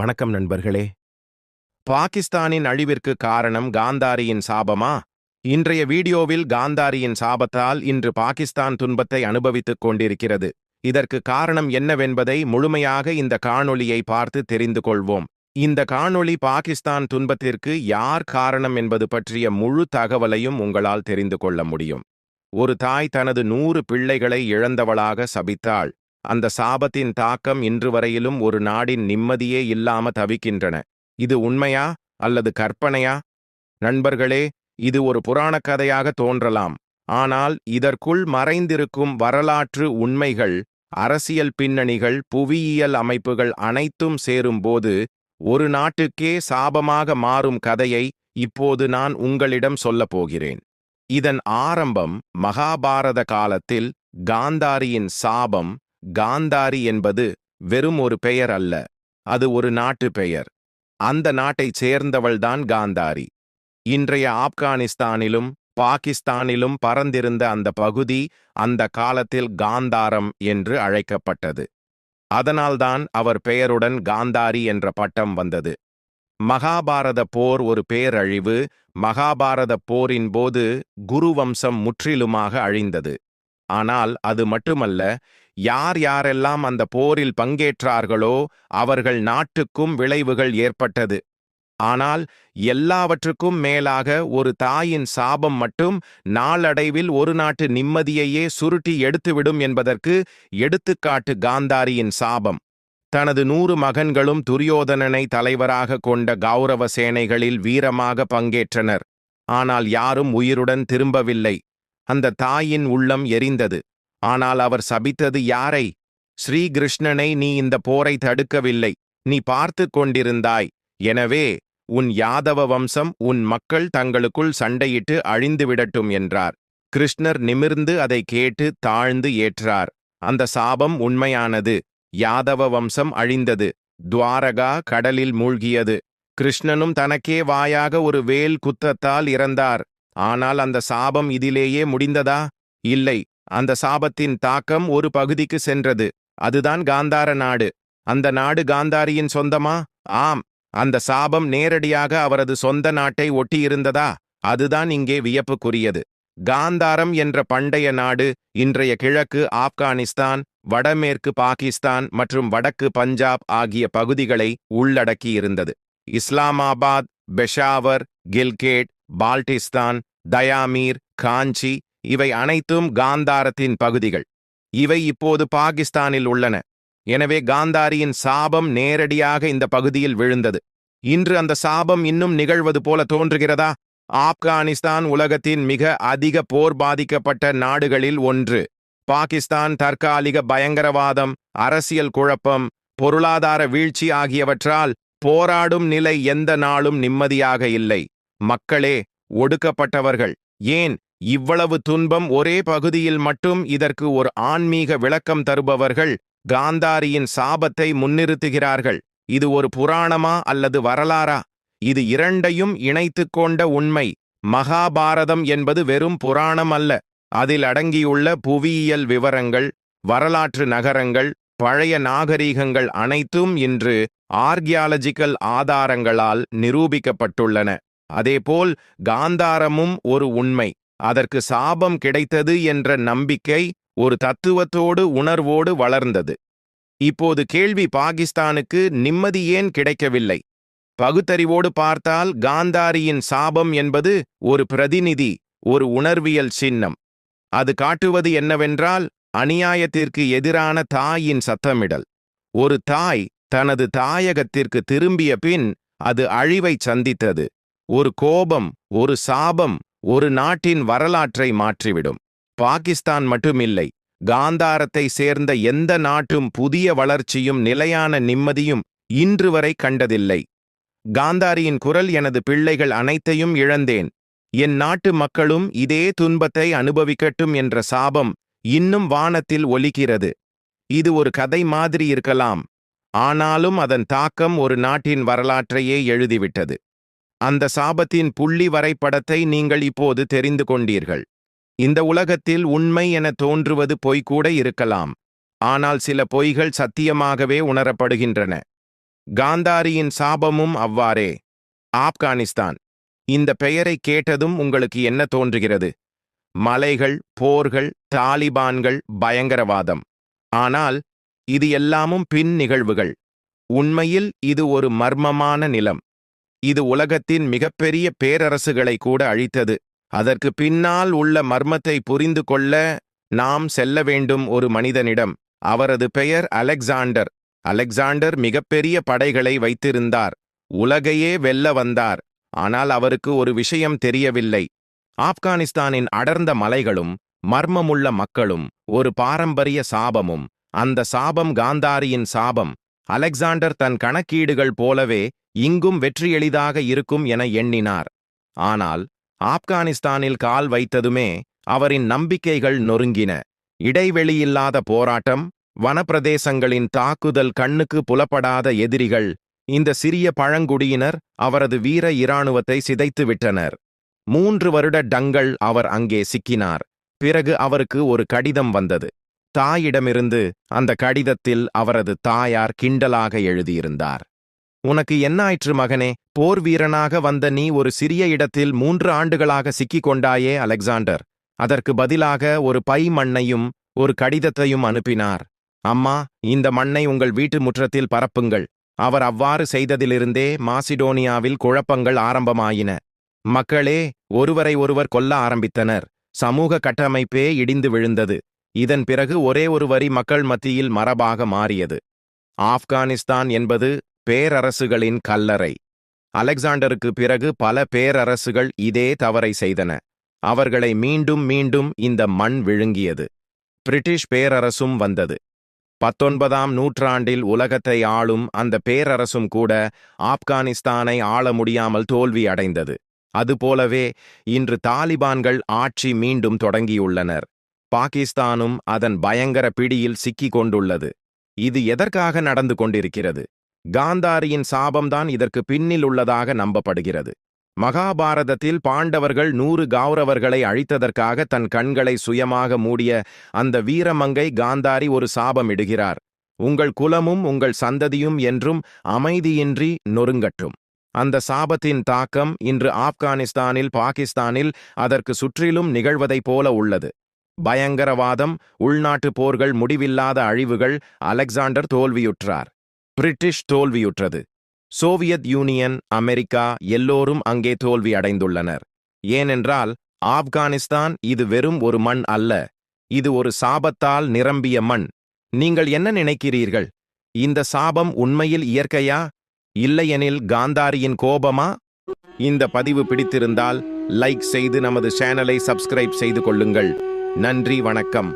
வணக்கம் நண்பர்களே. பாகிஸ்தானின் அழிவிற்கு காரணம் காந்தாரியின் சாபமா? இன்றைய வீடியோவில் காந்தாரியின் சாபத்தால் இன்று பாகிஸ்தான் துன்பத்தை அனுபவித்துக் கொண்டிருக்கிறது. இதற்கு காரணம் என்னவென்பதை முழுமையாக இந்த காணொளியை பார்த்து தெரிந்து கொள்வோம். இந்த காணொளி பாகிஸ்தான் துன்பத்திற்கு யார் காரணம் என்பது பற்றிய முழு தகவலையும் உங்களால் தெரிந்து கொள்ள முடியும். ஒரு தாய் தனது 100 பிள்ளைகளை இழந்தவளாக சபித்தாள். அந்த சாபத்தின் தாக்கம் இன்று வரையிலும் ஒரு நாடின் நிம்மதியே இல்லாம தவிக்கின்றன. இது உண்மையா அல்லது கற்பனையா? நண்பர்களே, இது ஒரு புராணக் கதையாக தோன்றலாம். ஆனால் இதற்குள் மறைந்திருக்கும் வரலாற்று உண்மைகள், அரசியல் பின்னணிகள், புவியியல் அமைப்புகள் அனைத்தும் சேரும்போது ஒரு நாட்டுக்கே சாபமாக மாறும் கதையை இப்போது நான் உங்களிடம் சொல்லப் போகிறேன். இதன் ஆரம்பம் மகாபாரத காலத்தில். காந்தாரியின் சாபம். காந்தாரி என்பது வெறும் ஒரு பெயர் அல்ல, அது ஒரு நாட்டு பெயர். அந்த நாட்டைச் சேர்ந்தவள்தான் காந்தாரி. இன்றைய ஆப்கானிஸ்தானிலும் பாகிஸ்தானிலும் பரந்திருந்த அந்த பகுதி அந்த காலத்தில் காந்தாரம் என்று அழைக்கப்பட்டது. அதனால்தான் அவர் பெயருடன் காந்தாரி என்ற பட்டம் வந்தது. மகாபாரத போர் ஒரு பேரழிவு. மகாபாரத போரின் போது குருவம்சம் முற்றிலுமாக அழிந்தது. ஆனால் அது மட்டுமல்ல, யார் யாரெல்லாம் அந்த போரில் பங்கேற்றார்களோ அவர்கள் நாட்டுக்கும் விளைவுகள் ஏற்பட்டது. ஆனால் எல்லாவற்றுக்கும் மேலாக ஒரு தாயின் சாபம் மட்டும் நாளடைவில் ஒரு நாட்டு நிம்மதியையே சுருட்டி எடுத்துவிடும் என்பதற்கு எடுத்துக்காட்டு காந்தாரியின் சாபம். தனது 100 மகன்களும் துரியோதனனை தலைவராக கொண்ட கௌரவ சேனைகளில் வீரமாக பங்கேற்றனர். ஆனால் யாரும் உயிருடன் திரும்பவில்லை. அந்த தாயின் உள்ளம் எரிந்தது. ஆனால் அவர் சபித்தது யாரை? ஸ்ரீகிருஷ்ணனை. நீ இந்த போரை தடுக்கவில்லை, நீ பார்த்து கொண்டிருந்தாய். எனவே உன் யாதவ வம்சம், உன் மக்கள் தங்களுக்குள் சண்டையிட்டு அழிந்துவிடட்டும் என்றார். கிருஷ்ணர் நிமிர்ந்து அதை கேட்டு தாழ்ந்து ஏற்றார். அந்த சாபம் உண்மையானது. யாதவ வம்சம் அழிந்தது. துவாரகா கடலில் மூழ்கியது. கிருஷ்ணனும் தனக்கே வாயாக ஒரு வேல் குத்தத்தால் இறந்தார். ஆனால் அந்த சாபம் இதிலேயே முடிந்ததா? இல்லை. அந்த சாபத்தின் தாக்கம் ஒரு பகுதிக்கு சென்றது. அதுதான் காந்தார நாடு. அந்த நாடு காந்தாரியின் சொந்தமா? ஆம். அந்த சாபம் நேரடியாக அவரது சொந்த நாட்டை ஒட்டியிருந்ததா? அதுதான் இங்கே வியப்புக்குரியது. காந்தாரம் என்ற பண்டைய நாடு இன்றைய கிழக்கு ஆப்கானிஸ்தான், வடமேற்கு பாகிஸ்தான் மற்றும் வடக்கு பஞ்சாப் ஆகிய பகுதிகளை உள்ளடக்கியிருந்தது. இஸ்லாமாபாத், பெஷாவர், கில்கேட், பால்டிஸ்தான், தயாமீர், காஞ்சி இவை அனைத்தும் காந்தாரத்தின் பகுதிகள். இவை இப்போது பாகிஸ்தானில் உள்ளன. எனவே காந்தாரியின் சாபம் நேரடியாக இந்த பகுதியில் விழுந்தது. இன்று அந்த சாபம் இன்னும் நிகழ்வது போல தோன்றுகிறதா? ஆப்கானிஸ்தான் உலகத்தின் மிக அதிக போர் பாதிக்கப்பட்ட நாடுகளில் ஒன்று. பாகிஸ்தான் தற்காலிக பயங்கரவாதம், அரசியல் குழப்பம், பொருளாதார வீழ்ச்சி ஆகியவற்றால் போராடும் நிலை எந்த நாளும் நிம்மதியாக இல்லை. மக்களே ஒடுக்கப்பட்டவர்கள். ஏன் இவ்வளவு துன்பம் ஒரே பகுதியில் மட்டும்? இதற்கு ஒரு ஆன்மீக விளக்கம் தருபவர்கள் காந்தாரியின் சாபத்தை முன்னிறுத்துகிறார்கள். இது ஒரு புராணமா அல்லது வரலாறா? இது இரண்டையும் இணைத்து கொண்ட உண்மை. மகாபாரதம் என்பது வெறும் புராணம் அல்ல. அதில் அடங்கியுள்ள புவியியல் விவரங்கள், வரலாற்று நகரங்கள், பழைய நாகரீகங்கள் அனைத்தும் இன்று ஆர்கியாலஜிக்கல் ஆதாரங்களால் நிரூபிக்கப்பட்டுள்ளன. அதேபோல் காந்தாரமும் ஒரு உண்மை. அதற்கு சாபம் கிடைத்தது என்ற நம்பிக்கை ஒரு தத்துவத்தோடு உணர்வோடு வளர்ந்தது. இப்போது கேள்வி, பாகிஸ்தானுக்கு நிம்மதி ஏன் கிடைக்கவில்லை? பகுத்தறிவோடு பார்த்தால் காந்தாரியின் சாபம் என்பது ஒரு பிரதிநிதி, ஒரு உணர்வியல் சின்னம். அது காட்டுவது என்னவென்றால், அநியாயத்திற்கு எதிரான தாயின் சத்தமிடல். ஒரு தாய் தனது தாயகத்திற்கு திரும்பிய பின் அது அழிவை சந்தித்தது. ஒரு கோபம், ஒரு சாபம் ஒரு நாட்டின் வரலாற்றை மாற்றிவிடும். பாகிஸ்தான் மட்டுமில்லை, காந்தாரத்தை சேர்ந்த எந்த நாட்டும் புதிய வளர்ச்சியும் நிலையான நிம்மதியும் இன்று வரை கண்டதில்லை. காந்தாரியின் குரல், எனது பிள்ளைகள் அனைத்தையும் இழந்தேன், என் நாட்டு மக்களும் இதே துன்பத்தை அனுபவிக்கட்டும் என்ற சாபம் இன்னும் வானத்தில் ஒலிக்கிறது. இது ஒரு கதை மாதிரி இருக்கலாம், ஆனாலும் அதன் தாக்கம் ஒரு நாட்டின் வரலாற்றையே எழுதிவிட்டது. அந்த சாபத்தின் புள்ளி வரைபடத்தை நீங்கள் இப்போது தெரிந்து கொண்டீர்கள். இந்த உலகத்தில் உண்மை என தோன்றுவது பொய் கூட இருக்கலாம். ஆனால் சில பொய்கள் சத்தியமாகவே உணரப்படுகின்றன. காந்தாரியின் சாபமும் அவ்வாறே. ஆப்கானிஸ்தான். இந்த பெயரை கேட்டதும் உங்களுக்கு என்ன தோன்றுகிறது? மலைகள், போர்கள், தாலிபான்கள், பயங்கரவாதம். ஆனால் இது எல்லாமும் பின் நிகழ்வுகள். உண்மையில் இது ஒரு மர்மமான நிலம். இது உலகத்தின் மிகப்பெரிய பேரரசுகளை கூட அழித்தது. அதற்கு பின்னால் உள்ள மர்மத்தை புரிந்து கொள்ள நாம் செல்ல வேண்டும் ஒரு மனிதனிடம். அவரது பெயர் அலெக்சாண்டர். அலெக்சாண்டர் மிகப்பெரிய படைகளை வைத்திருந்தார். உலகையே வெல்ல வந்தார். ஆனால் அவருக்கு ஒரு விஷயம் தெரியவில்லை. ஆப்கானிஸ்தானின் அடர்ந்த மலைகளும் மர்மமுள்ள மக்களும் ஒரு பாரம்பரிய சாபமும். அந்த சாபம் காந்தாரியின் சாபம். அலெக்சாண்டர் தன் கணக்கீடுகள் போலவே இங்கும் வெற்றி எளிதாக இருக்கும் என எண்ணினார். ஆனால் ஆப்கானிஸ்தானில் கால் வைத்ததுமே அவரின் நம்பிக்கைகள் நொறுங்கின. இடைவெளியில்லாத போராட்டம், வனப்பிரதேசங்களின் தாக்குதல், கண்ணுக்கு புலப்படாத எதிரிகள். இந்த சிறிய பழங்குடியினர் அவரது வீர இராணுவத்தை சிதைத்துவிட்டனர். 3 வருட டங்கள் அவர் அங்கே சிக்கினார். பிறகு அவருக்கு ஒரு கடிதம் வந்தது. தாயிடமிருந்து. அந்த கடிதத்தில் அவரது தாயார் கிண்டலாக எழுதியிருந்தார். உனக்கு என்னாயிற்று மகனே? போர் வீரனாக வந்த நீ ஒரு சிறிய இடத்தில் 3 ஆண்டுகளாக சிக்கிக் கொண்டாயே அலெக்சாண்டர். அதற்கு பதிலாக ஒரு பை மண்ணையும் ஒரு கடிதத்தையும் அனுப்பினார். அம்மா, இந்த மண்ணை உங்கள் வீட்டு முற்றத்தில் பரப்புங்கள். அவர் அவ்வாறு செய்ததிலிருந்தே மாசிடோனியாவில் குழப்பங்கள் ஆரம்பமாயின. மக்களே ஒருவரை ஒருவர் கொல்ல ஆரம்பித்தனர். சமூக கட்டமைப்பே இடிந்து விழுந்தது. இதன் பிறகு ஒரே ஒரு வரி மக்கள் மத்தியில் மரபாக மாறியது. ஆப்கானிஸ்தான் என்பது பேரரசுகளின் கல்லறை. அலெக்சாண்டருக்கு பிறகு பல பேரரசுகள் இதே தவறை செய்தன. அவர்களை மீண்டும் மீண்டும் இந்த மண் விழுங்கியது. பிரிட்டிஷ் பேரரசும் வந்தது. 19ஆம் நூற்றாண்டில் உலகத்தை ஆளும் அந்த பேரரசும் கூட ஆப்கானிஸ்தானை ஆள முடியாமல் தோல்வி அடைந்தது. அதுபோலவே இன்று தாலிபான்கள் ஆட்சி மீண்டும் தொடங்கியுள்ளனர். பாகிஸ்தானும் அதன் பயங்கர பிடியில் சிக்கிக் கொண்டுள்ளது. இது எதற்காக நடந்து கொண்டிருக்கிறது? காந்தாரியின் சாபம்தான் இதற்கு பின்னில் உள்ளதாக நம்பப்படுகிறது. மகாபாரதத்தில் பாண்டவர்கள் 100 கௌரவர்களை அழித்ததற்காக தன் கண்களை சுயமாக மூடிய அந்த வீரமங்கை காந்தாரி ஒரு சாபமிடுகிறார். உங்கள் குலமும் உங்கள் சந்ததியும் என்றும் அமைதியின்றி நொறுங்கட்டும். அந்த சாபத்தின் தாக்கம் இன்று ஆப்கானிஸ்தானில், பாகிஸ்தானில், அதற்கு சுற்றிலும் நிகழ்வதைப் போல உள்ளது. பயங்கரவாதம், உள்நாட்டு போர்கள், முடிவில்லாத அழிவுகள். அலெக்சாண்டர் தோல்வியுற்றார். பிரிட்டிஷ் தோல்வியுற்றது. சோவியத் யூனியன், அமெரிக்கா எல்லோரும் அங்கே தோல்வி அடைந்துள்ளனர். ஏனென்றால் ஆப்கானிஸ்தான் இது வெறும் ஒரு மண் அல்ல. இது ஒரு சாபத்தால் நிரம்பிய மண். நீங்கள் என்ன நினைக்கிறீர்கள்? இந்த சாபம் உண்மையில் இயற்கையா? இல்லையெனில் காந்தாரியின் கோபமா? இந்த பதிவு பிடித்திருந்தால் லைக் செய்து நமது சேனலை சப்ஸ்கிரைப் செய்து கொள்ளுங்கள். நன்றி, வணக்கம்.